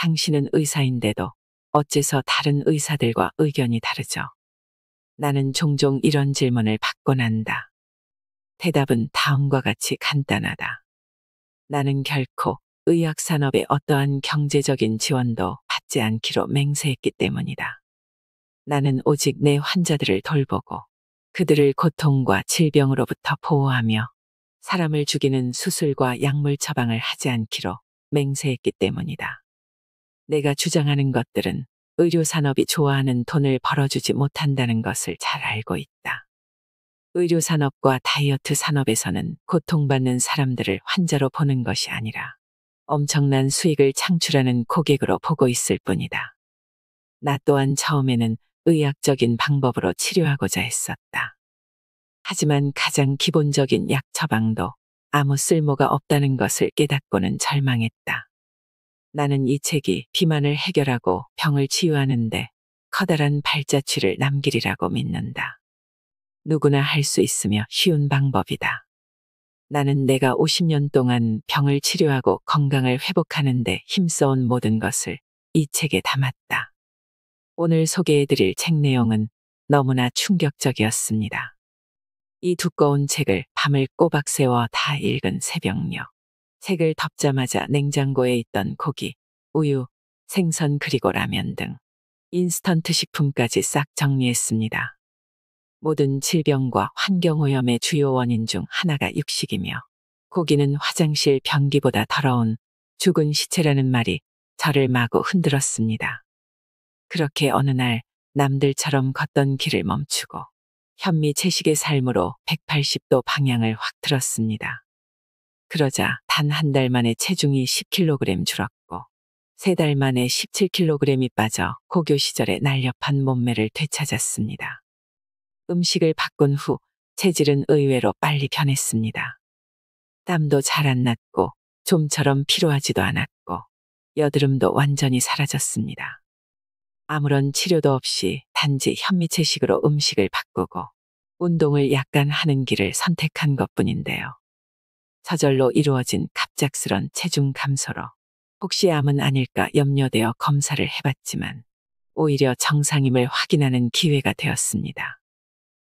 당신은 의사인데도 어째서 다른 의사들과 의견이 다르죠? 나는 종종 이런 질문을 받곤 한다. 대답은 다음과 같이 간단하다. 나는 결코 의학산업의 어떠한 경제적인 지원도 받지 않기로 맹세했기 때문이다. 나는 오직 내 환자들을 돌보고 그들을 고통과 질병으로부터 보호하며 사람을 죽이는 수술과 약물 처방을 하지 않기로 맹세했기 때문이다. 내가 주장하는 것들은 의료산업이 좋아하는 돈을 벌어주지 못한다는 것을 잘 알고 있다. 의료산업과 다이어트 산업에서는 고통받는 사람들을 환자로 보는 것이 아니라 엄청난 수익을 창출하는 고객으로 보고 있을 뿐이다. 나 또한 처음에는 의학적인 방법으로 치료하고자 했었다. 하지만 가장 기본적인 약 처방도 아무 쓸모가 없다는 것을 깨닫고는 절망했다. 나는 이 책이 비만을 해결하고 병을 치유하는데 커다란 발자취를 남기리라고 믿는다. 누구나 할 수 있으며 쉬운 방법이다. 나는 내가 50년 동안 병을 치료하고 건강을 회복하는 데 힘써온 모든 것을 이 책에 담았다. 오늘 소개해드릴 책 내용은 너무나 충격적이었습니다. 이 두꺼운 책을 밤을 꼬박 새워 다 읽은 새벽녘. 책을 덮자마자 냉장고에 있던 고기, 우유, 생선 그리고 라면 등 인스턴트 식품까지 싹 정리했습니다. 모든 질병과 환경오염의 주요 원인 중 하나가 육식이며 고기는 화장실 변기보다 더러운 죽은 시체라는 말이 저를 마구 흔들었습니다. 그렇게 어느 날 남들처럼 걷던 길을 멈추고 현미 채식의 삶으로 180도 방향을 확 틀었습니다. 그러자 단 한 달 만에 체중이 10kg 줄었고 3달 만에 17kg이 빠져 고교 시절의 날렵한 몸매를 되찾았습니다. 음식을 바꾼 후 체질은 의외로 빨리 변했습니다. 땀도 잘 안 났고 좀처럼 피로하지도 않았고 여드름도 완전히 사라졌습니다. 아무런 치료도 없이 단지 현미채식으로 음식을 바꾸고 운동을 약간 하는 길을 선택한 것뿐인데요. 저절로 이루어진 갑작스런 체중 감소로 혹시 암은 아닐까 염려되어 검사를 해봤지만 오히려 정상임을 확인하는 기회가 되었습니다.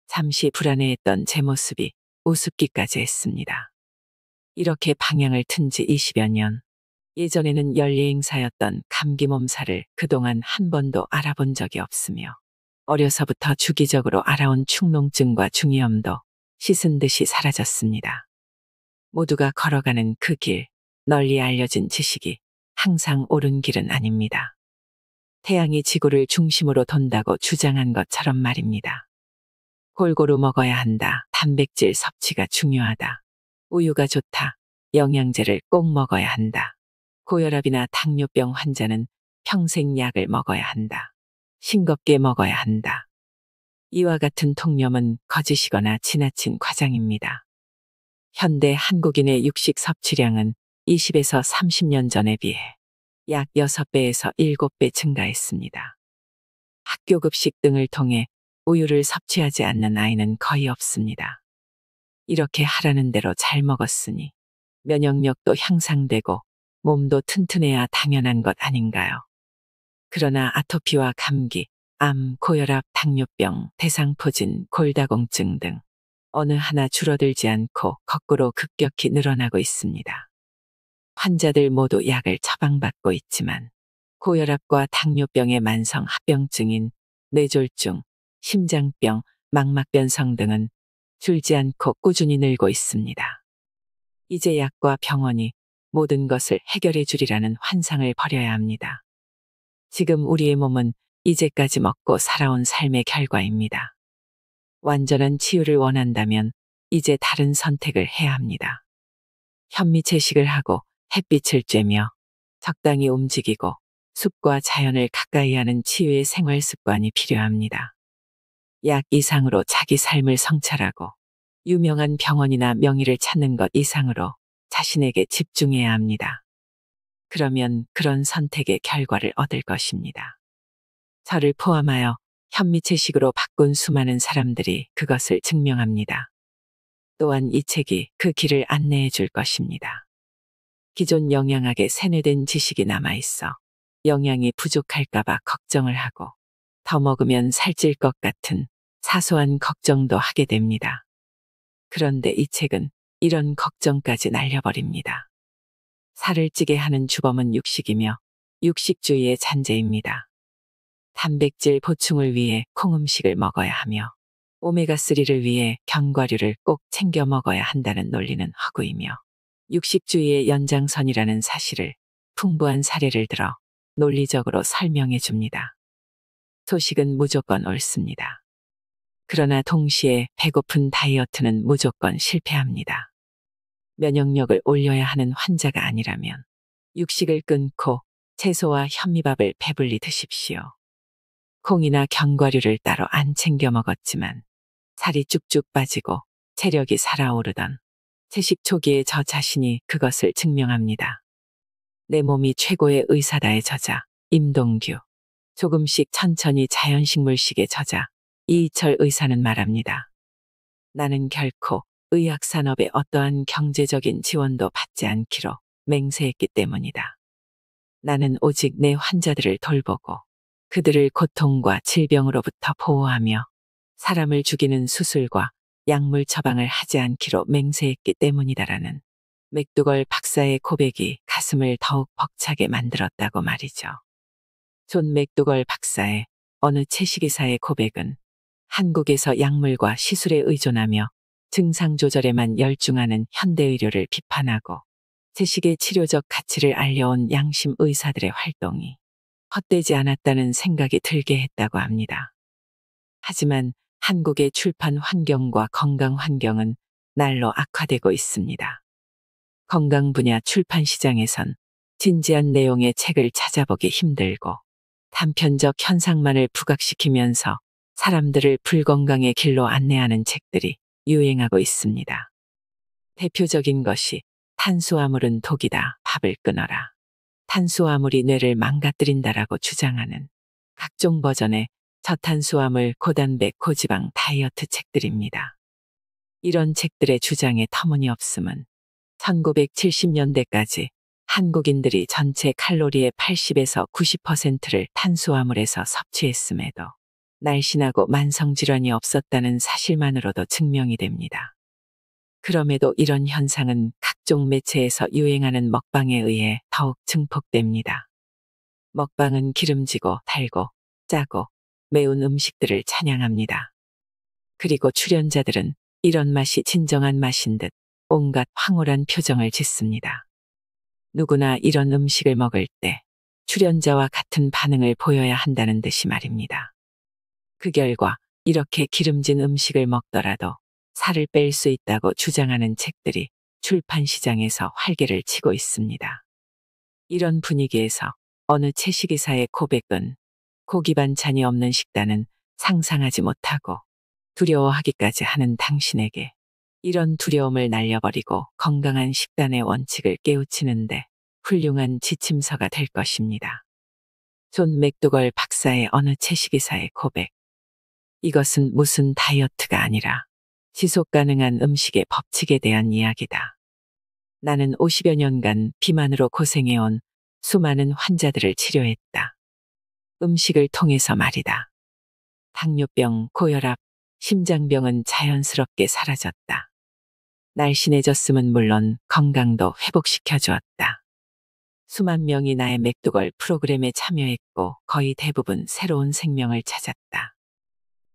잠시 불안해했던 제 모습이 우습기까지 했습니다. 이렇게 방향을 튼 지 20여 년, 예전에는 연예행사였던 감기 몸살을 그동안 한 번도 알아본 적이 없으며 어려서부터 주기적으로 알아온 축농증과 중이염도 씻은 듯이 사라졌습니다. 모두가 걸어가는 그 길, 널리 알려진 지식이 항상 옳은 길은 아닙니다. 태양이 지구를 중심으로 돈다고 주장한 것처럼 말입니다. 골고루 먹어야 한다. 단백질 섭취가 중요하다. 우유가 좋다. 영양제를 꼭 먹어야 한다. 고혈압이나 당뇨병 환자는 평생 약을 먹어야 한다. 싱겁게 먹어야 한다. 이와 같은 통념은 거짓이거나 지나친 과장입니다. 현대 한국인의 육식 섭취량은 20에서 30년 전에 비해 약 6배에서 7배 증가했습니다. 학교 급식 등을 통해 우유를 섭취하지 않는 아이는 거의 없습니다. 이렇게 하라는 대로 잘 먹었으니 면역력도 향상되고 몸도 튼튼해야 당연한 것 아닌가요? 그러나 아토피와 감기, 암, 고혈압, 당뇨병, 대상포진, 골다공증 등 어느 하나 줄어들지 않고 거꾸로 급격히 늘어나고 있습니다. 환자들 모두 약을 처방받고 있지만 고혈압과 당뇨병의 만성 합병증인 뇌졸중, 심장병, 망막변성 등은 줄지 않고 꾸준히 늘고 있습니다. 이제 약과 병원이 모든 것을 해결해 주리라는 환상을 버려야 합니다. 지금 우리의 몸은 이제까지 먹고 살아온 삶의 결과입니다. 완전한 치유를 원한다면 이제 다른 선택을 해야 합니다. 현미채식을 하고 햇빛을 쬐며 적당히 움직이고 숲과 자연을 가까이 하는 치유의 생활 습관이 필요합니다. 약 이상으로 자기 삶을 성찰하고 유명한 병원이나 명의를 찾는 것 이상으로 자신에게 집중해야 합니다. 그러면 그런 선택의 결과를 얻을 것입니다. 저를 포함하여 현미채식으로 바꾼 수많은 사람들이 그것을 증명합니다. 또한 이 책이 그 길을 안내해 줄 것입니다. 기존 영양학에 세뇌된 지식이 남아있어 영양이 부족할까봐 걱정을 하고 더 먹으면 살찔 것 같은 사소한 걱정도 하게 됩니다. 그런데 이 책은 이런 걱정까지 날려버립니다. 살을 찌게 하는 주범은 육식이며 육식주의의 잔재입니다. 단백질 보충을 위해 콩음식을 먹어야 하며 오메가3를 위해 견과류를 꼭 챙겨 먹어야 한다는 논리는 허구이며 육식주의의 연장선이라는 사실을 풍부한 사례를 들어 논리적으로 설명해 줍니다. 소식은 무조건 옳습니다. 그러나 동시에 배고픈 다이어트는 무조건 실패합니다. 면역력을 올려야 하는 환자가 아니라면 육식을 끊고 채소와 현미밥을 배불리 드십시오. 콩이나 견과류를 따로 안 챙겨 먹었지만 살이 쭉쭉 빠지고 체력이 살아오르던 채식 초기의 저 자신이 그것을 증명합니다. 내 몸이 최고의 의사다의 저자 임동규, 조금씩 천천히 자연식물식의 저자 이희철 의사는 말합니다. 나는 결코 의학산업의 어떠한 경제적인 지원도 받지 않기로 맹세했기 때문이다. 나는 오직 내 환자들을 돌보고 그들을 고통과 질병으로부터 보호하며 사람을 죽이는 수술과 약물 처방을 하지 않기로 맹세했기 때문이다라는 맥두걸 박사의 고백이 가슴을 더욱 벅차게 만들었다고 말이죠. 존 맥두걸 박사의 어느 채식의사의 고백은 한국에서 약물과 시술에 의존하며 증상 조절에만 열중하는 현대의료를 비판하고 채식의 치료적 가치를 알려온 양심 의사들의 활동이 헛되지 않았다는 생각이 들게 했다고 합니다. 하지만 한국의 출판 환경과 건강 환경은 날로 악화되고 있습니다. 건강 분야 출판 시장에선 진지한 내용의 책을 찾아보기 힘들고 단편적 현상만을 부각시키면서 사람들을 불건강의 길로 안내하는 책들이 유행하고 있습니다. 대표적인 것이 탄수화물은 독이다, 밥을 끊어라. 탄수화물이 뇌를 망가뜨린다라고 주장하는 각종 버전의 저탄수화물, 고단백, 고지방 다이어트 책들입니다. 이런 책들의 주장의 터무니없음은 1970년대까지 한국인들이 전체 칼로리의 80에서 90%를 탄수화물에서 섭취했음에도 날씬하고 만성질환이 없었다는 사실만으로도 증명이 됩니다. 그럼에도 이런 현상은 각종 매체에서 유행하는 먹방에 의해 더욱 증폭됩니다. 먹방은 기름지고 달고 짜고 매운 음식들을 찬양합니다. 그리고 출연자들은 이런 맛이 진정한 맛인 듯 온갖 황홀한 표정을 짓습니다. 누구나 이런 음식을 먹을 때 출연자와 같은 반응을 보여야 한다는 듯이 말입니다. 그 결과 이렇게 기름진 음식을 먹더라도 살을 뺄 수 있다고 주장하는 책들이 출판 시장에서 활개를 치고 있습니다. 이런 분위기에서 어느 채식의사의 고백은 고기 반찬이 없는 식단은 상상하지 못하고 두려워하기까지 하는 당신에게 이런 두려움을 날려버리고 건강한 식단의 원칙을 깨우치는데 훌륭한 지침서가 될 것입니다. 존 맥두걸 박사의 어느 채식의사의 고백. 이것은 무슨 다이어트가 아니라 지속 가능한 음식의 법칙에 대한 이야기다. 나는 50여 년간 비만으로 고생해온 수많은 환자들을 치료했다. 음식을 통해서 말이다. 당뇨병, 고혈압, 심장병은 자연스럽게 사라졌다. 날씬해졌음은 물론 건강도 회복시켜 주었다. 수만 명이 나의 맥두걸 프로그램에 참여했고 거의 대부분 새로운 생명을 찾았다.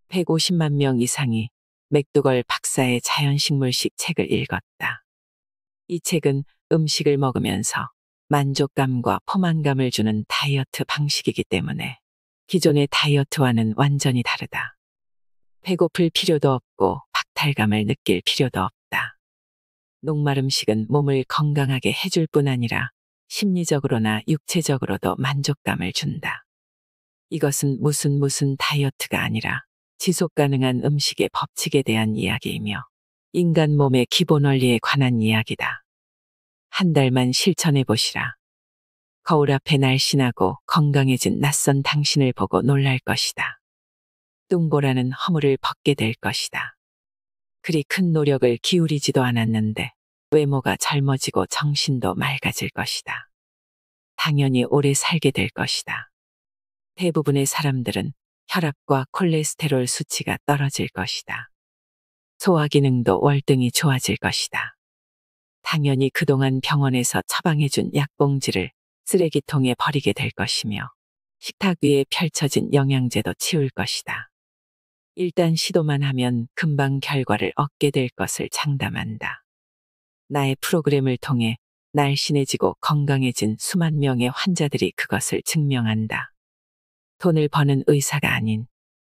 150만 명 이상이 맥두걸 박사의 자연식물식 책을 읽었다. 이 책은 음식을 먹으면서 만족감과 포만감을 주는 다이어트 방식이기 때문에 기존의 다이어트와는 완전히 다르다. 배고플 필요도 없고 박탈감을 느낄 필요도 없다. 녹말 음식은 몸을 건강하게 해줄 뿐 아니라 심리적으로나 육체적으로도 만족감을 준다. 이것은 무슨 다이어트가 아니라 지속 가능한 음식의 법칙에 대한 이야기이며 인간 몸의 기본 원리에 관한 이야기다. 한 달만 실천해 보시라. 거울 앞에 날씬하고 건강해진 낯선 당신을 보고 놀랄 것이다. 뚱보라는 허물을 벗게 될 것이다. 그리 큰 노력을 기울이지도 않았는데 외모가 젊어지고 정신도 맑아질 것이다. 당연히 오래 살게 될 것이다. 대부분의 사람들은 혈압과 콜레스테롤 수치가 떨어질 것이다. 소화 기능도 월등히 좋아질 것이다. 당연히 그동안 병원에서 처방해준 약봉지를 쓰레기통에 버리게 될 것이며 식탁 위에 펼쳐진 영양제도 치울 것이다. 일단 시도만 하면 금방 결과를 얻게 될 것을 장담한다. 나의 프로그램을 통해 날씬해지고 건강해진 수만 명의 환자들이 그것을 증명한다. 돈을 버는 의사가 아닌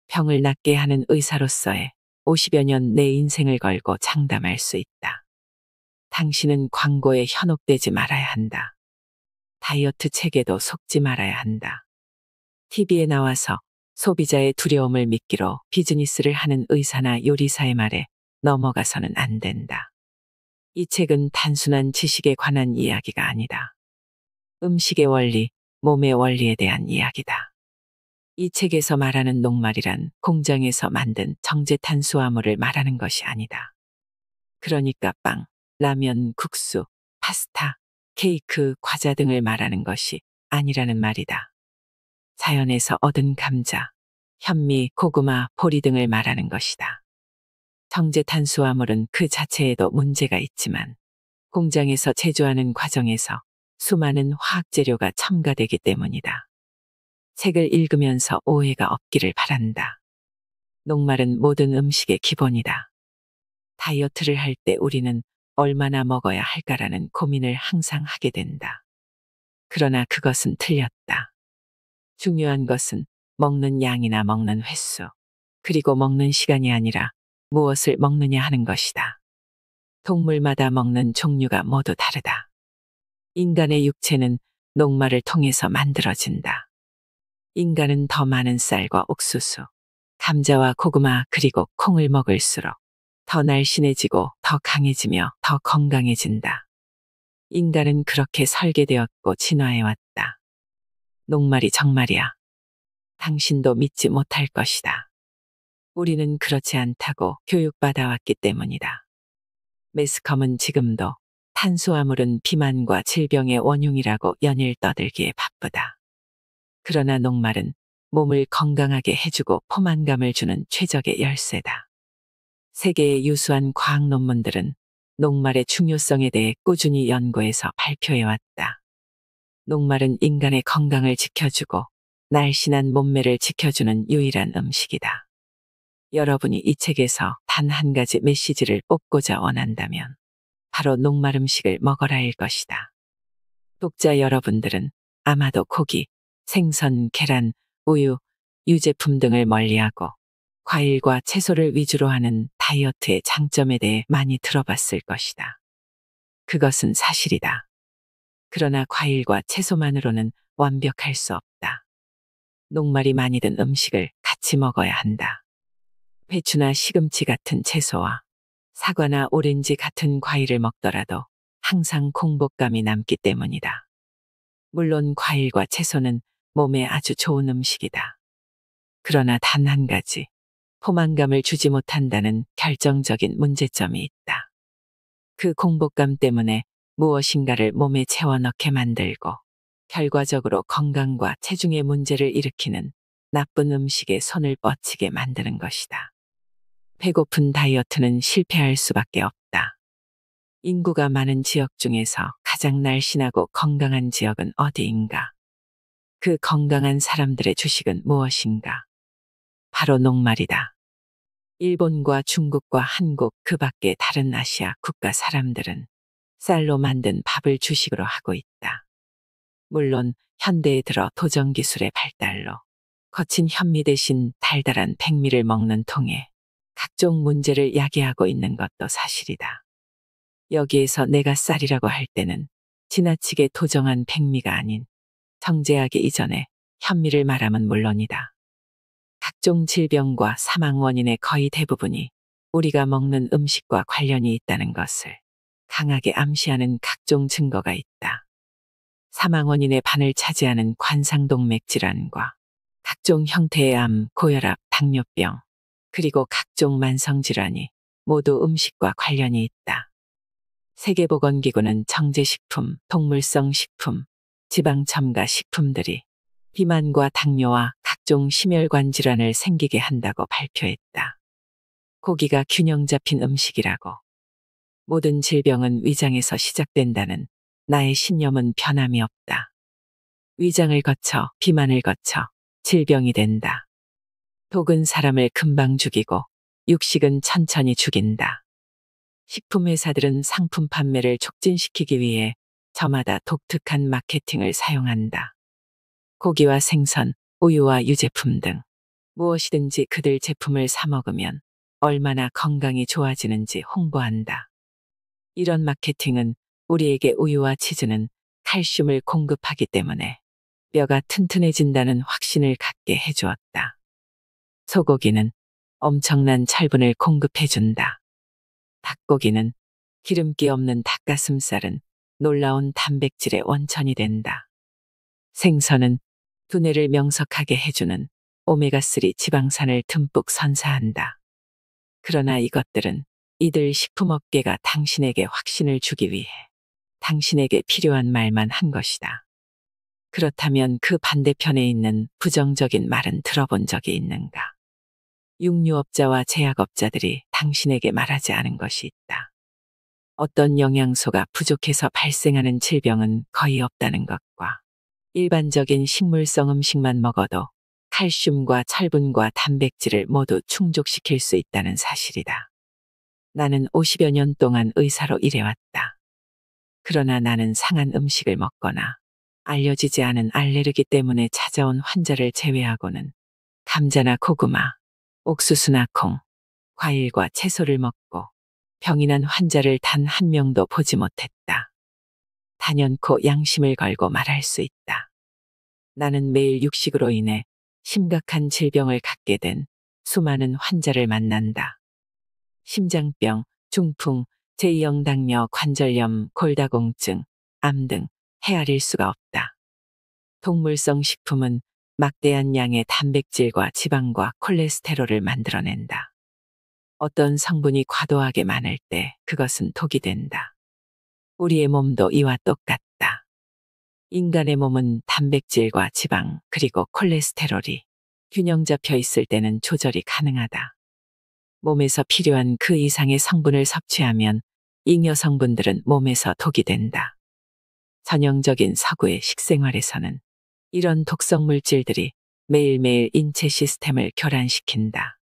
병을 낫게 하는 의사로서의 50여 년 내 인생을 걸고 장담할 수 있다. 당신은 광고에 현혹되지 말아야 한다. 다이어트 책에도 속지 말아야 한다. TV에 나와서 소비자의 두려움을 미끼로 비즈니스를 하는 의사나 요리사의 말에 넘어가서는 안 된다. 이 책은 단순한 지식에 관한 이야기가 아니다. 음식의 원리, 몸의 원리에 대한 이야기다. 이 책에서 말하는 녹말이란 공장에서 만든 정제탄수화물을 말하는 것이 아니다. 그러니까 빵, 라면, 국수, 파스타, 케이크, 과자 등을 말하는 것이 아니라는 말이다. 자연에서 얻은 감자, 현미, 고구마, 보리 등을 말하는 것이다. 정제탄수화물은 그 자체에도 문제가 있지만 공장에서 제조하는 과정에서 수많은 화학재료가 첨가되기 때문이다. 책을 읽으면서 오해가 없기를 바란다. 녹말은 모든 음식의 기본이다. 다이어트를 할 때 우리는 얼마나 먹어야 할까라는 고민을 항상 하게 된다. 그러나 그것은 틀렸다. 중요한 것은 먹는 양이나 먹는 횟수, 그리고 먹는 시간이 아니라 무엇을 먹느냐 하는 것이다. 동물마다 먹는 종류가 모두 다르다. 인간의 육체는 녹말을 통해서 만들어진다. 인간은 더 많은 쌀과 옥수수, 감자와 고구마 그리고 콩을 먹을수록 더 날씬해지고 더 강해지며 더 건강해진다. 인간은 그렇게 설계되었고 진화해왔다. 녹말이 정말이야. 당신도 믿지 못할 것이다. 우리는 그렇지 않다고 교육받아왔기 때문이다. 매스컴은 지금도 탄수화물은 비만과 질병의 원흉이라고 연일 떠들기에 바쁘다. 그러나 녹말은 몸을 건강하게 해주고 포만감을 주는 최적의 열쇠다. 세계의 유수한 과학 논문들은 녹말의 중요성에 대해 꾸준히 연구해서 발표해왔다. 녹말은 인간의 건강을 지켜주고 날씬한 몸매를 지켜주는 유일한 음식이다. 여러분이 이 책에서 단 한 가지 메시지를 뽑고자 원한다면 바로 녹말 음식을 먹어라일 것이다. 독자 여러분들은 아마도 고기, 생선, 계란, 우유, 유제품 등을 멀리하고 과일과 채소를 위주로 하는 다이어트의 장점에 대해 많이 들어봤을 것이다. 그것은 사실이다. 그러나 과일과 채소만으로는 완벽할 수 없다. 녹말이 많이 든 음식을 같이 먹어야 한다. 배추나 시금치 같은 채소와 사과나 오렌지 같은 과일을 먹더라도 항상 공복감이 남기 때문이다. 물론 과일과 채소는 몸에 아주 좋은 음식이다. 그러나 단 한 가지, 포만감을 주지 못한다는 결정적인 문제점이 있다. 그 공복감 때문에 무엇인가를 몸에 채워 넣게 만들고 결과적으로 건강과 체중의 문제를 일으키는 나쁜 음식에 손을 뻗치게 만드는 것이다. 배고픈 다이어트는 실패할 수밖에 없다. 인구가 많은 지역 중에서 가장 날씬하고 건강한 지역은 어디인가? 그 건강한 사람들의 주식은 무엇인가? 바로 녹말이다. 일본과 중국과 한국 그 밖의 다른 아시아 국가 사람들은 쌀로 만든 밥을 주식으로 하고 있다. 물론 현대에 들어 도정 기술의 발달로 거친 현미 대신 달달한 백미를 먹는 통에 각종 문제를 야기하고 있는 것도 사실이다. 여기에서 내가 쌀이라고 할 때는 지나치게 도정한 백미가 아닌 정제하기 이전에 현미를 말하면 물론이다. 각종 질병과 사망 원인의 거의 대부분이 우리가 먹는 음식과 관련이 있다는 것을 강하게 암시하는 각종 증거가 있다. 사망 원인의 반을 차지하는 관상동맥 질환과 각종 형태의 암, 고혈압, 당뇨병, 그리고 각종 만성질환이 모두 음식과 관련이 있다. 세계보건기구는 정제식품, 동물성 식품, 지방 첨가 식품들이 비만과 당뇨와 각종 심혈관 질환을 생기게 한다고 발표했다. 고기가 균형 잡힌 음식이라고. 모든 질병은 위장에서 시작된다는 나의 신념은 변함이 없다. 위장을 거쳐 비만을 거쳐 질병이 된다. 독은 사람을 금방 죽이고 육식은 천천히 죽인다. 식품회사들은 상품 판매를 촉진시키기 위해 저마다 독특한 마케팅을 사용한다. 고기와 생선, 우유와 유제품 등 무엇이든지 그들 제품을 사 먹으면 얼마나 건강이 좋아지는지 홍보한다. 이런 마케팅은 우리에게 우유와 치즈는 칼슘을 공급하기 때문에 뼈가 튼튼해진다는 확신을 갖게 해주었다. 소고기는 엄청난 철분을 공급해준다. 닭고기는 기름기 없는 닭가슴살은 놀라운 단백질의 원천이 된다. 생선은 두뇌를 명석하게 해주는 오메가3 지방산을 듬뿍 선사한다. 그러나 이것들은 이들 식품업계가 당신에게 확신을 주기 위해 당신에게 필요한 말만 한 것이다. 그렇다면 그 반대편에 있는 부정적인 말은 들어본 적이 있는가? 육류업자와 제약업자들이 당신에게 말하지 않은 것이 있다. 어떤 영양소가 부족해서 발생하는 질병은 거의 없다는 것과 일반적인 식물성 음식만 먹어도 칼슘과 철분과 단백질을 모두 충족시킬 수 있다는 사실이다. 나는 50여 년 동안 의사로 일해왔다. 그러나 나는 상한 음식을 먹거나 알려지지 않은 알레르기 때문에 찾아온 환자를 제외하고는 감자나 고구마, 옥수수나 콩, 과일과 채소를 먹고 병이 난 환자를 단 한 명도 보지 못했다. 단연코 양심을 걸고 말할 수 있다. 나는 매일 육식으로 인해 심각한 질병을 갖게 된 수많은 환자를 만난다. 심장병, 중풍, 제2형 당뇨, 관절염, 골다공증, 암 등 헤아릴 수가 없다. 동물성 식품은 막대한 양의 단백질과 지방과 콜레스테롤을 만들어낸다. 어떤 성분이 과도하게 많을 때 그것은 독이 된다. 우리의 몸도 이와 똑같다. 인간의 몸은 단백질과 지방 그리고 콜레스테롤이 균형 잡혀 있을 때는 조절이 가능하다. 몸에서 필요한 그 이상의 성분을 섭취하면 잉여 성분들은 몸에서 독이 된다. 전형적인 서구의 식생활에서는 이런 독성 물질들이 매일매일 인체 시스템을 교란시킨다.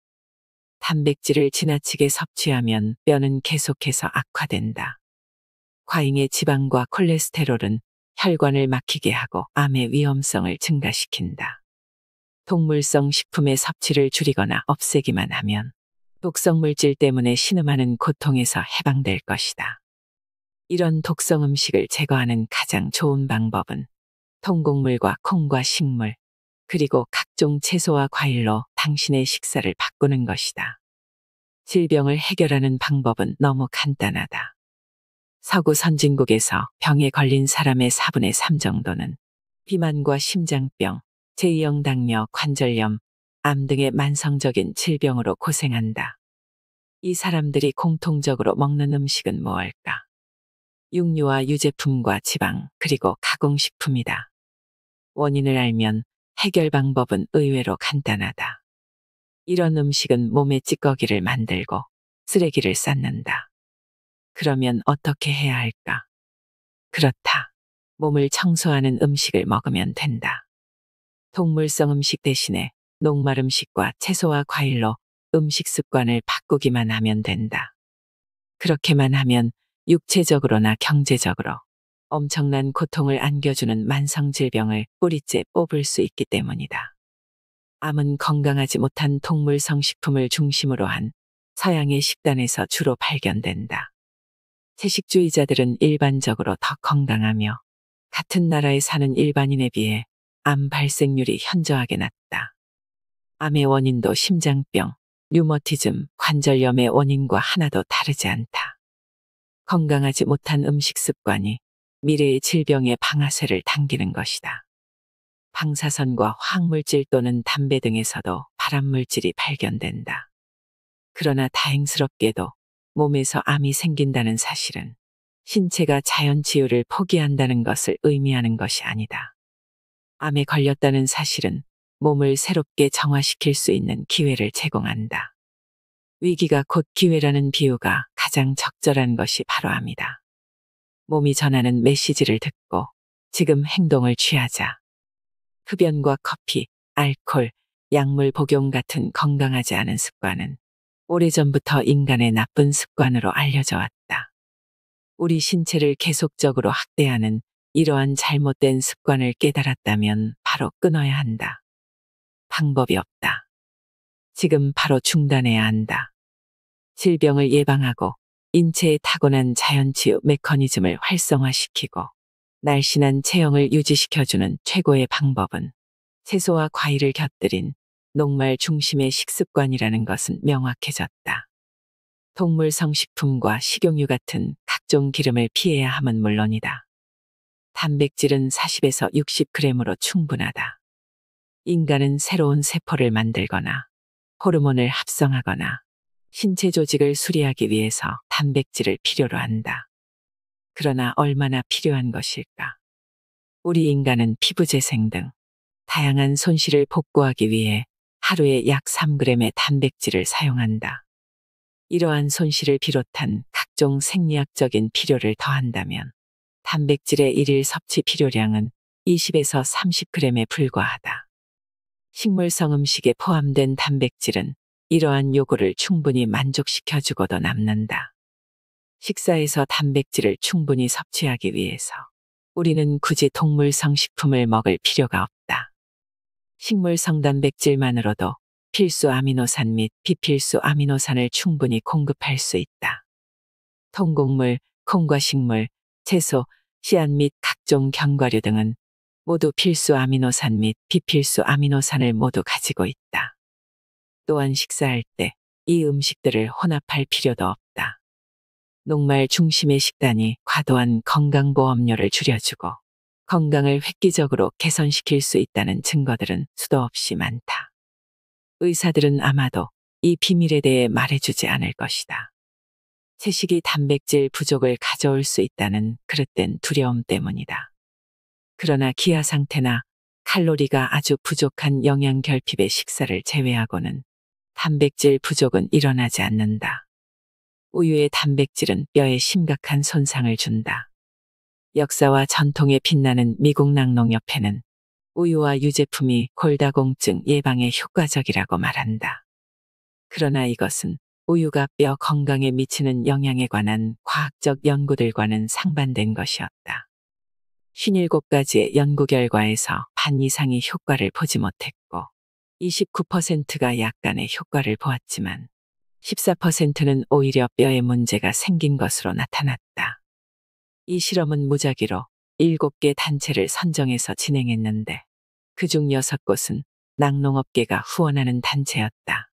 단백질을 지나치게 섭취하면 뼈는 계속해서 악화된다. 과잉의 지방과 콜레스테롤은 혈관을 막히게 하고 암의 위험성을 증가시킨다. 동물성 식품의 섭취를 줄이거나 없애기만 하면 독성 물질 때문에 신음하는 고통에서 해방될 것이다. 이런 독성 음식을 제거하는 가장 좋은 방법은 통곡물과 콩과 식물, 그리고 각종 채소와 과일로 당신의 식사를 바꾸는 것이다. 질병을 해결하는 방법은 너무 간단하다. 서구 선진국에서 병에 걸린 사람의 4분의 3 정도는 비만과 심장병, 제2형 당뇨, 관절염, 암 등의 만성적인 질병으로 고생한다. 이 사람들이 공통적으로 먹는 음식은 무엇일까? 육류와 유제품과 지방, 그리고 가공식품이다. 원인을 알면 해결 방법은 의외로 간단하다. 이런 음식은 몸에 찌꺼기를 만들고 쓰레기를 쌓는다. 그러면 어떻게 해야 할까? 그렇다. 몸을 청소하는 음식을 먹으면 된다. 동물성 음식 대신에 녹말 음식과 채소와 과일로 음식 습관을 바꾸기만 하면 된다. 그렇게만 하면 육체적으로나 경제적으로 엄청난 고통을 안겨주는 만성질병을 뿌리째 뽑을 수 있기 때문이다. 암은 건강하지 못한 동물성 식품을 중심으로 한 서양의 식단에서 주로 발견된다. 채식주의자들은 일반적으로 더 건강하며 같은 나라에 사는 일반인에 비해 암 발생률이 현저하게 낮다. 암의 원인도 심장병, 류머티즘, 관절염의 원인과 하나도 다르지 않다. 건강하지 못한 음식 습관이 미래의 질병의 방아쇠를 당기는 것이다. 방사선과 화학물질 또는 담배 등에서도 발암물질이 발견된다. 그러나 다행스럽게도 몸에서 암이 생긴다는 사실은 신체가 자연 치유를 포기한다는 것을 의미하는 것이 아니다. 암에 걸렸다는 사실은 몸을 새롭게 정화시킬 수 있는 기회를 제공한다. 위기가 곧 기회라는 비유가 가장 적절한 것이 바로 암이다. 몸이 전하는 메시지를 듣고 지금 행동을 취하자. 흡연과 커피, 알코올, 약물 복용 같은 건강하지 않은 습관은 오래전부터 인간의 나쁜 습관으로 알려져 왔다. 우리 신체를 계속적으로 학대하는 이러한 잘못된 습관을 깨달았다면 바로 끊어야 한다. 방법이 없다. 지금 바로 중단해야 한다. 질병을 예방하고 인체의 타고난 자연치유 메커니즘을 활성화시키고 날씬한 체형을 유지시켜주는 최고의 방법은 채소와 과일을 곁들인 녹말 중심의 식습관이라는 것은 명확해졌다. 동물 성식품과 식용유 같은 각종 기름을 피해야 함은 물론이다. 단백질은 40에서 60g으로 충분하다. 인간은 새로운 세포를 만들거나 호르몬을 합성하거나 신체 조직을 수리하기 위해서 단백질을 필요로 한다. 그러나 얼마나 필요한 것일까? 우리 인간은 피부 재생 등 다양한 손실을 복구하기 위해 하루에 약 3g의 단백질을 사용한다. 이러한 손실을 비롯한 각종 생리학적인 필요를 더한다면 단백질의 일일 섭취 필요량은 20에서 30g에 불과하다. 식물성 음식에 포함된 단백질은 이러한 요구를 충분히 만족시켜주고도 남는다. 식사에서 단백질을 충분히 섭취하기 위해서 우리는 굳이 동물성 식품을 먹을 필요가 없다. 식물성 단백질만으로도 필수 아미노산 및 비필수 아미노산을 충분히 공급할 수 있다. 통곡물, 콩과 식물, 채소, 씨앗 및 각종 견과류 등은 모두 필수 아미노산 및 비필수 아미노산을 모두 가지고 있다. 또한 식사할 때 이 음식들을 혼합할 필요도 없다. 녹말 중심의 식단이 과도한 건강보험료를 줄여주고 건강을 획기적으로 개선시킬 수 있다는 증거들은 수도 없이 많다. 의사들은 아마도 이 비밀에 대해 말해주지 않을 것이다. 채식이 단백질 부족을 가져올 수 있다는 그릇된 두려움 때문이다. 그러나 기아 상태나 칼로리가 아주 부족한 영양 결핍의 식사를 제외하고는 단백질 부족은 일어나지 않는다. 우유의 단백질은 뼈에 심각한 손상을 준다. 역사와 전통에 빛나는 미국 낙농협회는 우유와 유제품이 골다공증 예방에 효과적이라고 말한다. 그러나 이것은 우유가 뼈 건강에 미치는 영향에 관한 과학적 연구들과는 상반된 것이었다. 57가지의 연구 결과에서 반 이상이 효과를 보지 못했고 29%가 약간의 효과를 보았지만 14%는 오히려 뼈에 문제가 생긴 것으로 나타났다. 이 실험은 무작위로 7개 단체를 선정해서 진행했는데 그중 6곳은 낙농업계가 후원하는 단체였다.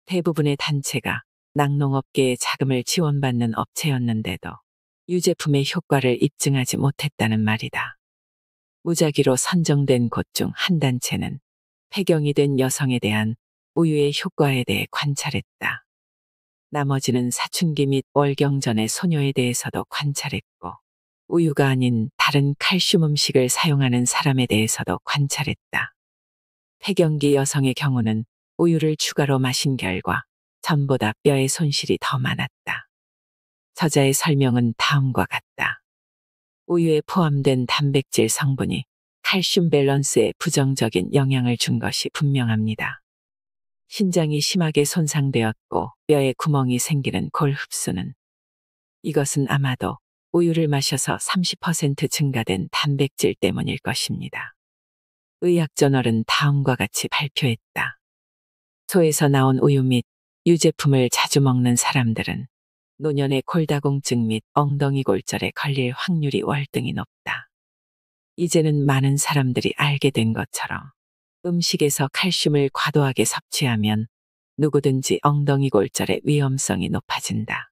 대부분의 단체가 낙농업계의 자금을 지원받는 업체였는데도 유제품의 효과를 입증하지 못했다는 말이다. 무작위로 선정된 곳 중 한 단체는 폐경이 된 여성에 대한 우유의 효과에 대해 관찰했다. 나머지는 사춘기 및 월경 전의 소녀에 대해서도 관찰했고 우유가 아닌 다른 칼슘 음식을 사용하는 사람에 대해서도 관찰했다. 폐경기 여성의 경우는 우유를 추가로 마신 결과 전보다 뼈의 손실이 더 많았다. 저자의 설명은 다음과 같다. 우유에 포함된 단백질 성분이 칼슘 밸런스에 부정적인 영향을 준 것이 분명합니다. 신장이 심하게 손상되었고 뼈에 구멍이 생기는 골 흡수는 이것은 아마도 우유를 마셔서 30% 증가된 단백질 때문일 것입니다. 의학저널은 다음과 같이 발표했다. 소에서 나온 우유 및 유제품을 자주 먹는 사람들은 노년의 골다공증 및 엉덩이 골절에 걸릴 확률이 월등히 높다. 이제는 많은 사람들이 알게 된 것처럼 음식에서 칼슘을 과도하게 섭취하면 누구든지 엉덩이 골절의 위험성이 높아진다.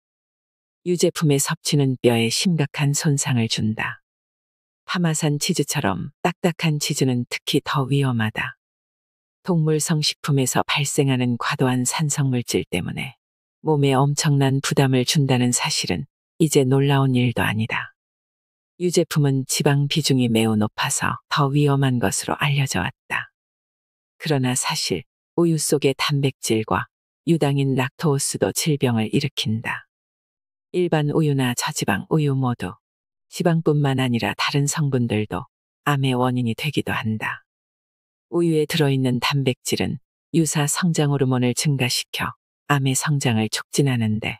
유제품의 섭취는 뼈에 심각한 손상을 준다. 파마산 치즈처럼 딱딱한 치즈는 특히 더 위험하다. 동물 성식품에서 발생하는 과도한 산성물질 때문에 몸에 엄청난 부담을 준다는 사실은 이제 놀라운 일도 아니다. 유제품은 지방 비중이 매우 높아서 더 위험한 것으로 알려져 왔다. 그러나 사실 우유 속의 단백질과 유당인 락토오스도 질병을 일으킨다. 일반 우유나 저지방 우유 모두 지방뿐만 아니라 다른 성분들도 암의 원인이 되기도 한다. 우유에 들어있는 단백질은 유사 성장 호르몬을 증가시켜 암의 성장을 촉진하는데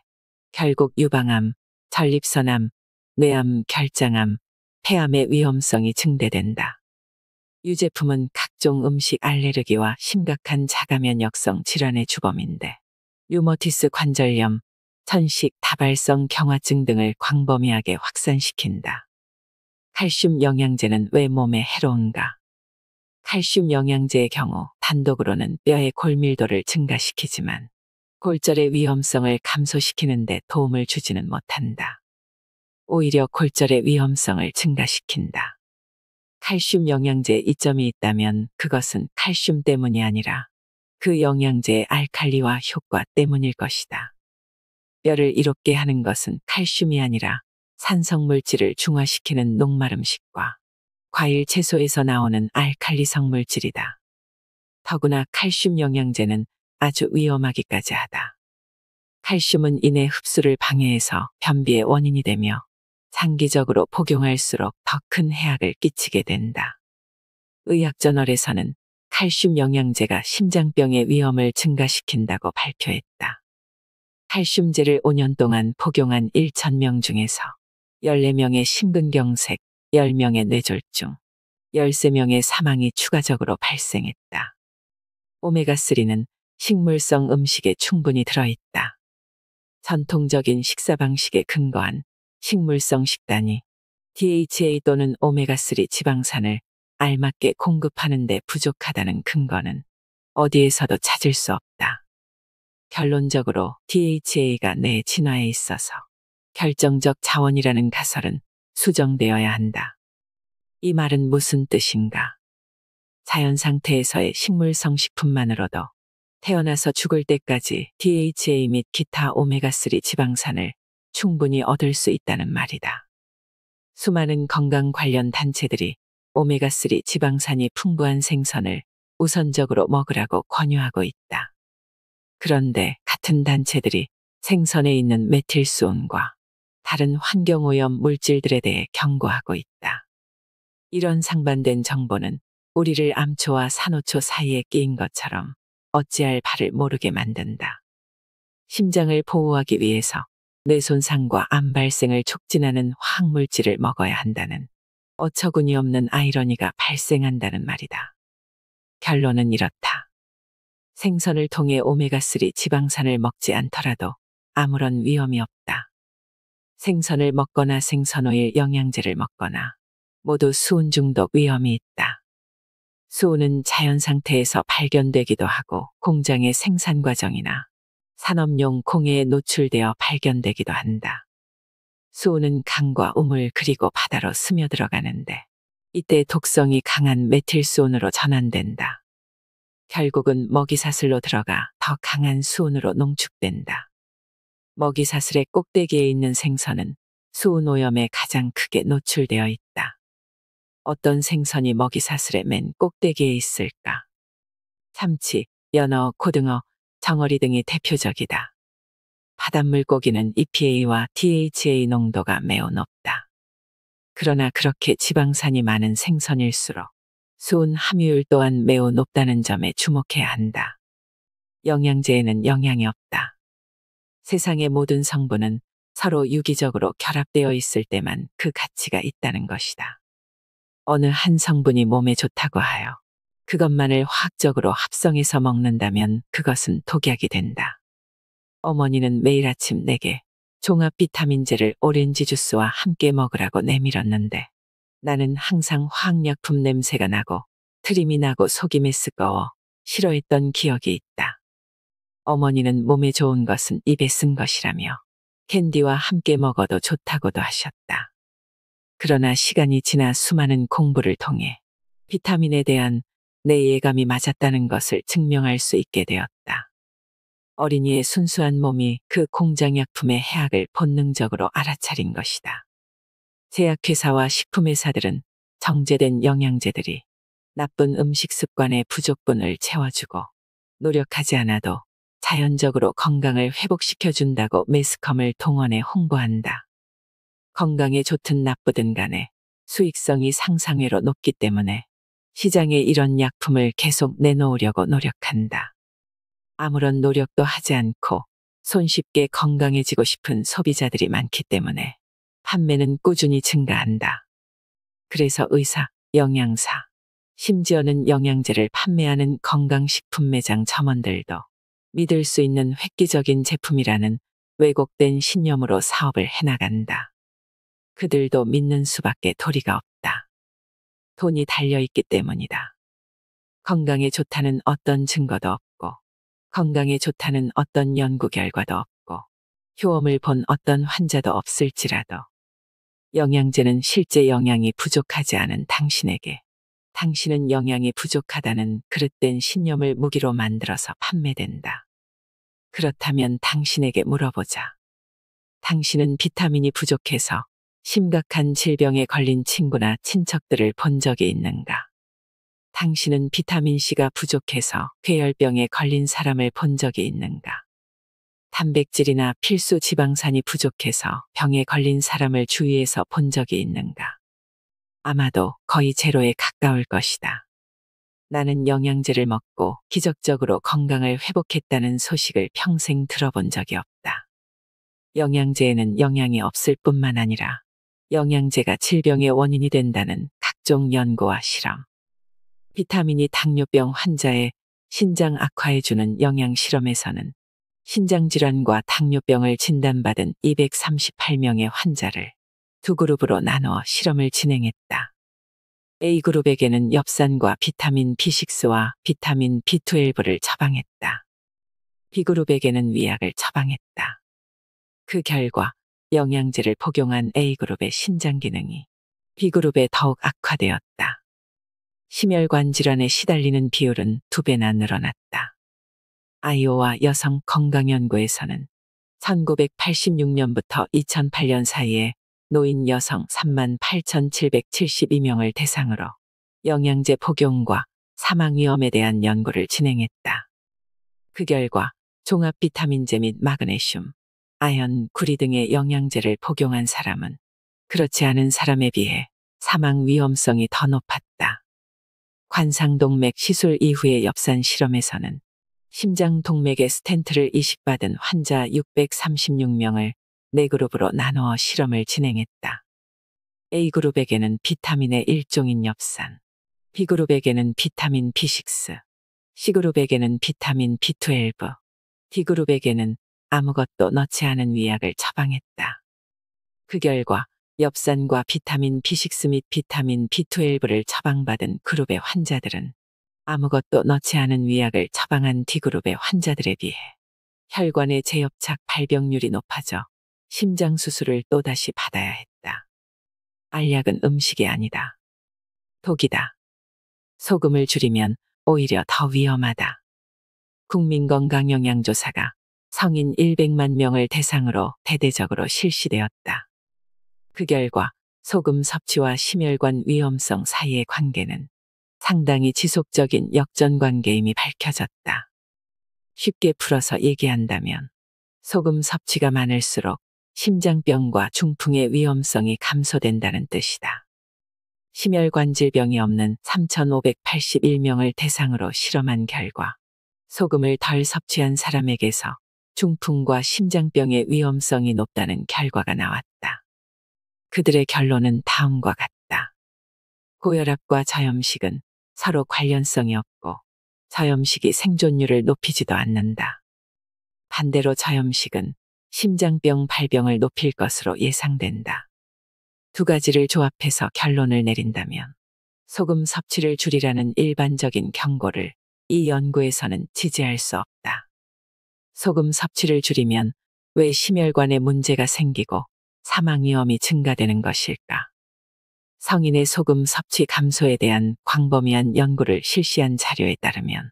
결국 유방암, 전립선암, 뇌암, 결장암, 폐암의 위험성이 증대된다. 유제품은 각종 음식 알레르기와 심각한 자가면역성 질환의 주범인데 류머티스 관절염, 천식, 다발성 경화증 등을 광범위하게 확산시킨다. 칼슘 영양제는 왜 몸에 해로운가? 칼슘 영양제의 경우 단독으로는 뼈의 골밀도를 증가시키지만 골절의 위험성을 감소시키는 데 도움을 주지는 못한다. 오히려 골절의 위험성을 증가시킨다. 칼슘 영양제에 이점이 있다면 그것은 칼슘 때문이 아니라 그 영양제의 알칼리화 효과 때문일 것이다. 뼈를 이롭게 하는 것은 칼슘이 아니라 산성물질을 중화시키는 녹말 음식과 과일 채소에서 나오는 알칼리 성물질이다. 더구나 칼슘 영양제는 아주 위험하기까지 하다. 칼슘은 인의 흡수를 방해해서 변비의 원인이 되며 장기적으로 복용할수록 더 큰 해악을 끼치게 된다. 의학저널에서는 칼슘 영양제가 심장병의 위험을 증가시킨다고 발표했다. 칼슘제를 5년 동안 복용한 1,000명 중에서 14명의 심근경색, 10명의 뇌졸중, 13명의 사망이 추가적으로 발생했다. 오메가3는 식물성 음식에 충분히 들어있다. 전통적인 식사 방식에 근거한 식물성 식단이 DHA 또는 오메가3 지방산을 알맞게 공급하는 데 부족하다는 근거는 어디에서도 찾을 수 없다. 결론적으로 DHA가 내 진화에 있어서 결정적 자원이라는 가설은 수정되어야 한다. 이 말은 무슨 뜻인가? 자연 상태에서의 식물성 식품만으로도 태어나서 죽을 때까지 DHA 및 기타 오메가3 지방산을 충분히 얻을 수 있다는 말이다. 수많은 건강 관련 단체들이 오메가3 지방산이 풍부한 생선을 우선적으로 먹으라고 권유하고 있다. 그런데 같은 단체들이 생선에 있는 메틸수온과 다른 환경오염 물질들에 대해 경고하고 있다. 이런 상반된 정보는 우리를 암초와 산호초 사이에 끼인 것처럼 어찌할 바를 모르게 만든다. 심장을 보호하기 위해서 뇌 손상과 암 발생을 촉진하는 화학물질을 먹어야 한다는 어처구니 없는 아이러니가 발생한다는 말이다. 결론은 이렇다. 생선을 통해 오메가3 지방산을 먹지 않더라도 아무런 위험이 없다. 생선을 먹거나 생선오일 영양제를 먹거나 모두 수은 중독 위험이 있다. 수은은 자연 상태에서 발견되기도 하고 공장의 생산 과정이나 산업용 공해에 노출되어 발견되기도 한다. 수은은 강과 우물 그리고 바다로 스며들어가는데 이때 독성이 강한 메틸수은으로 전환된다. 결국은 먹이사슬로 들어가 더 강한 수은으로 농축된다. 먹이사슬의 꼭대기에 있는 생선은 수은 오염에 가장 크게 노출되어 있다. 어떤 생선이 먹이사슬의 맨 꼭대기에 있을까? 참치, 연어, 고등어, 정어리 등이 대표적이다. 바닷물고기는 EPA와 DHA 농도가 매우 높다. 그러나 그렇게 지방산이 많은 생선일수록 수은 함유율 또한 매우 높다는 점에 주목해야 한다. 영양제에는 영양이 없다. 세상의 모든 성분은 서로 유기적으로 결합되어 있을 때만 그 가치가 있다는 것이다. 어느 한 성분이 몸에 좋다고 하여 그것만을 화학적으로 합성해서 먹는다면 그것은 독약이 된다. 어머니는 매일 아침 내게 종합 비타민제를 오렌지 주스와 함께 먹으라고 내밀었는데 나는 항상 화학약품 냄새가 나고 트림이 나고 속이 메스꺼워 싫어했던 기억이 있다. 어머니는 몸에 좋은 것은 입에 쓴 것이라며 캔디와 함께 먹어도 좋다고도 하셨다. 그러나 시간이 지나 수많은 공부를 통해 비타민에 대한 내 예감이 맞았다는 것을 증명할 수 있게 되었다. 어린이의 순수한 몸이 그 공장약품의 해악을 본능적으로 알아차린 것이다. 제약회사와 식품회사들은 정제된 영양제들이 나쁜 음식 습관의 부족분을 채워주고 노력하지 않아도 자연적으로 건강을 회복시켜준다고 매스컴을 동원해 홍보한다. 건강에 좋든 나쁘든 간에 수익성이 상상외로 높기 때문에 시장에 이런 약품을 계속 내놓으려고 노력한다. 아무런 노력도 하지 않고 손쉽게 건강해지고 싶은 소비자들이 많기 때문에 판매는 꾸준히 증가한다. 그래서 의사, 영양사, 심지어는 영양제를 판매하는 건강식품 매장 점원들도 믿을 수 있는 획기적인 제품이라는 왜곡된 신념으로 사업을 해나간다. 그들도 믿는 수밖에 도리가 없다. 돈이 달려있기 때문이다. 건강에 좋다는 어떤 증거도 없고 건강에 좋다는 어떤 연구 결과도 없고 효험을 본 어떤 환자도 없을지라도 영양제는 실제 영양이 부족하지 않은 당신에게 당신은 영양이 부족하다는 그릇된 신념을 무기로 만들어서 판매된다. 그렇다면 당신에게 물어보자. 당신은 비타민이 부족해서 심각한 질병에 걸린 친구나 친척들을 본 적이 있는가? 당신은 비타민C가 부족해서 궤열병에 걸린 사람을 본 적이 있는가? 단백질이나 필수 지방산이 부족해서 병에 걸린 사람을 주위에서 본 적이 있는가? 아마도 거의 제로에 가까울 것이다. 나는 영양제를 먹고 기적적으로 건강을 회복했다는 소식을 평생 들어본 적이 없다. 영양제에는 영양이 없을 뿐만 아니라 영양제가 질병의 원인이 된다는 각종 연구와 실험, 비타민이 당뇨병 환자의 신장 악화해주는 영양 실험에서는 신장질환과 당뇨병을 진단받은 238명의 환자를 두 그룹으로 나누어 실험을 진행했다. A그룹에게는 엽산과 비타민 B6와 비타민 B12를 처방했다. B그룹에게는 위약을 처방했다. 그 결과 영양제를 복용한 A그룹의 신장 기능이 B그룹에 더욱 악화되었다. 심혈관 질환에 시달리는 비율은 2배나 늘어났다. 아이오와 여성 건강연구에서는 1986년부터 2008년 사이에 노인 여성 38,772명을 대상으로 영양제 복용과 사망 위험에 대한 연구를 진행했다. 그 결과 종합 비타민제 및 마그네슘, 아연, 구리 등의 영양제를 복용한 사람은 그렇지 않은 사람에 비해 사망 위험성이 더 높았다. 관상동맥 시술 이후의 엽산 실험에서는 심장동맥에 스텐트를 이식받은 환자 636명을 4그룹으로 나누어 실험을 진행했다. A그룹에게는 비타민의 일종인 엽산, B그룹에게는 비타민 B6, C그룹에게는 비타민 B12, D그룹에게는 아무것도 넣지 않은 위약을 처방했다. 그 결과 엽산과 비타민 B6 및 비타민 B12를 처방받은 그룹의 환자들은 아무것도 넣지 않은 위약을 처방한 D그룹의 환자들에 비해 혈관의 재협착 발병률이 높아져 심장수술을 또다시 받아야 했다. 알약은 음식이 아니다. 독이다. 소금을 줄이면 오히려 더 위험하다. 국민건강영양조사가 성인 100만 명을 대상으로 대대적으로 실시되었다. 그 결과 소금 섭취와 심혈관 위험성 사이의 관계는 상당히 지속적인 역전관계임이 밝혀졌다. 쉽게 풀어서 얘기한다면 소금 섭취가 많을수록 심장병과 중풍의 위험성이 감소된다는 뜻이다. 심혈관 질병이 없는 3,581명을 대상으로 실험한 결과 소금을 덜 섭취한 사람에게서 중풍과 심장병의 위험성이 높다는 결과가 나왔다. 그들의 결론은 다음과 같다. 고혈압과 저염식은 서로 관련성이 없고 저염식이 생존율을 높이지도 않는다. 반대로 저염식은 심장병 발병을 높일 것으로 예상된다. 두 가지를 조합해서 결론을 내린다면 소금 섭취를 줄이라는 일반적인 경고를 이 연구에서는 지지할 수 없다. 소금 섭취를 줄이면 왜 심혈관에 문제가 생기고 사망 위험이 증가되는 것일까? 성인의 소금 섭취 감소에 대한 광범위한 연구를 실시한 자료에 따르면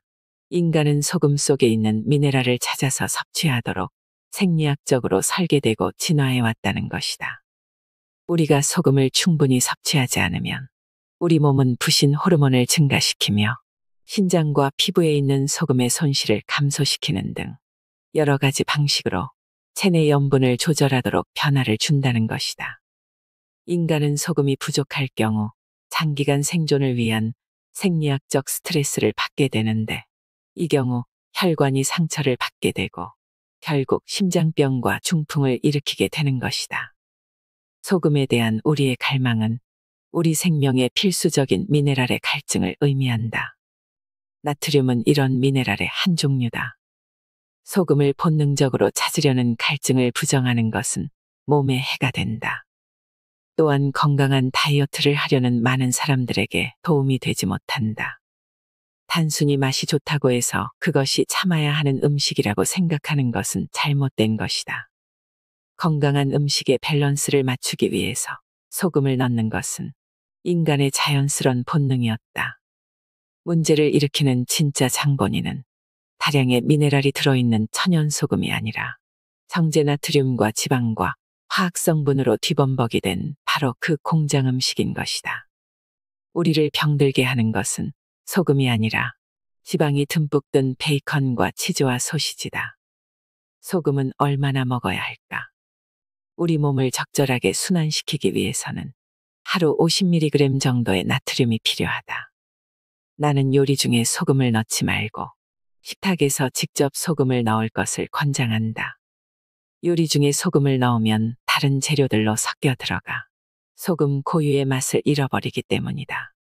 인간은 소금 속에 있는 미네랄을 찾아서 섭취하도록 생리학적으로 설계되고 진화해 왔다는 것이다. 우리가 소금을 충분히 섭취하지 않으면 우리 몸은 부신 호르몬을 증가시키며 신장과 피부에 있는 소금의 손실을 감소시키는 등 여러 가지 방식으로 체내 염분을 조절하도록 변화를 준다는 것이다. 인간은 소금이 부족할 경우 장기간 생존을 위한 생리학적 스트레스를 받게 되는데, 이 경우 혈관이 상처를 받게 되고 결국 심장병과 중풍을 일으키게 되는 것이다. 소금에 대한 우리의 갈망은 우리 생명의 필수적인 미네랄의 갈증을 의미한다. 나트륨은 이런 미네랄의 한 종류다. 소금을 본능적으로 찾으려는 갈증을 부정하는 것은 몸에 해가 된다. 또한 건강한 다이어트를 하려는 많은 사람들에게 도움이 되지 못한다. 단순히 맛이 좋다고 해서 그것이 참아야 하는 음식이라고 생각하는 것은 잘못된 것이다. 건강한 음식의 밸런스를 맞추기 위해서 소금을 넣는 것은 인간의 자연스러운 본능이었다. 문제를 일으키는 진짜 장본인은 다량의 미네랄이 들어있는 천연소금이 아니라 정제 나트륨과 지방과 화학성분으로 뒤범벅이 된 바로 그 공장 음식인 것이다. 우리를 병들게 하는 것은 소금이 아니라 지방이 듬뿍 든 베이컨과 치즈와 소시지다. 소금은 얼마나 먹어야 할까? 우리 몸을 적절하게 순환시키기 위해서는 하루 50mg 정도의 나트륨이 필요하다. 나는 요리 중에 소금을 넣지 말고 식탁에서 직접 소금을 넣을 것을 권장한다. 요리 중에 소금을 넣으면 다른 재료들로 섞여 들어가 소금 고유의 맛을 잃어버리기 때문이다.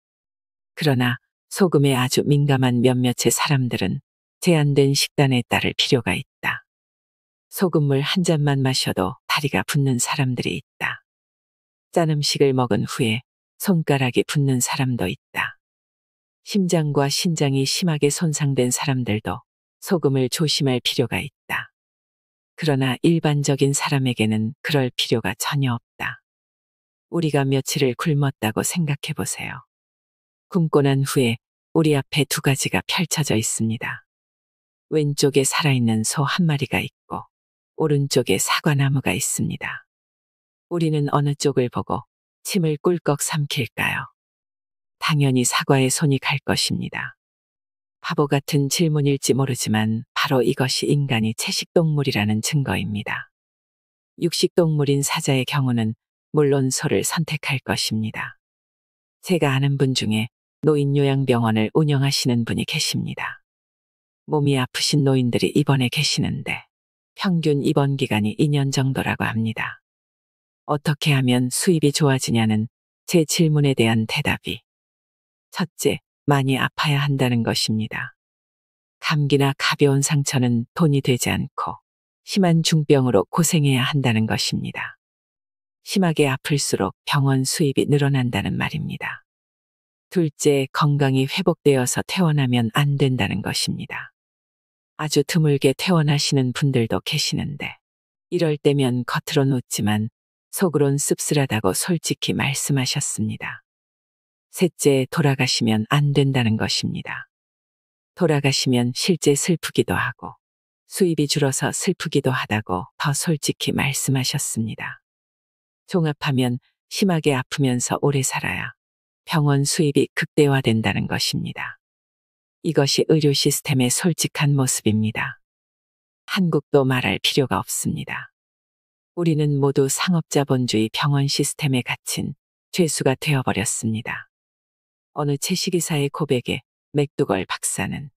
그러나 소금에 아주 민감한 몇몇의 사람들은 제한된 식단에 따를 필요가 있다. 소금물 한 잔만 마셔도 다리가 붓는 사람들이 있다. 짠 음식을 먹은 후에 손가락이 붓는 사람도 있다. 심장과 신장이 심하게 손상된 사람들도 소금을 조심할 필요가 있다. 그러나 일반적인 사람에게는 그럴 필요가 전혀 없다. 우리가 며칠을 굶었다고 생각해 보세요. 굶고 난 후에 우리 앞에 두 가지가 펼쳐져 있습니다. 왼쪽에 살아있는 소 한 마리가 있고 오른쪽에 사과나무가 있습니다. 우리는 어느 쪽을 보고 침을 꿀꺽 삼킬까요? 당연히 사과에 손이 갈 것입니다. 바보 같은 질문일지 모르지만 바로 이것이 인간이 채식동물이라는 증거입니다. 육식동물인 사자의 경우는 물론 소를 선택할 것입니다. 제가 아는 분 중에 노인요양병원을 운영하시는 분이 계십니다. 몸이 아프신 노인들이 입원해 계시는데 평균 입원 기간이 2년 정도라고 합니다. 어떻게 하면 수입이 좋아지냐는 제 질문에 대한 대답이 첫째, 많이 아파야 한다는 것입니다. 감기나 가벼운 상처는 돈이 되지 않고 심한 중병으로 고생해야 한다는 것입니다. 심하게 아플수록 병원 수입이 늘어난다는 말입니다. 둘째, 건강이 회복되어서 퇴원하면 안 된다는 것입니다. 아주 드물게 퇴원하시는 분들도 계시는데 이럴 때면 겉으론 웃지만 속으론 씁쓸하다고 솔직히 말씀하셨습니다. 셋째, 돌아가시면 안 된다는 것입니다. 돌아가시면 실제 슬프기도 하고 수입이 줄어서 슬프기도 하다고 더 솔직히 말씀하셨습니다. 종합하면 심하게 아프면서 오래 살아야 병원 수입이 극대화된다는 것입니다. 이것이 의료 시스템의 솔직한 모습입니다. 한국도 말할 필요가 없습니다. 우리는 모두 상업자본주의 병원 시스템에 갇힌 죄수가 되어버렸습니다. 어느 채식의사의 고백에 맥두걸 박사는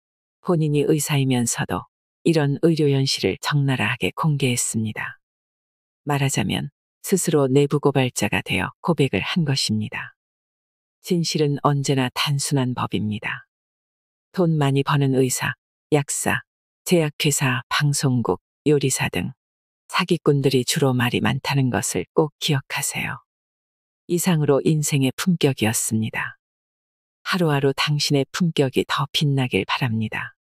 본인이 의사이면서도 이런 의료 현실을 적나라하게 공개했습니다. 말하자면 스스로 내부 고발자가 되어 고백을 한 것입니다. 진실은 언제나 단순한 법입니다. 돈 많이 버는 의사, 약사, 제약회사, 방송국, 요리사 등 사기꾼들이 주로 말이 많다는 것을 꼭 기억하세요. 이상으로 인생의 품격이었습니다. 하루하루 당신의 품격이 더 빛나길 바랍니다.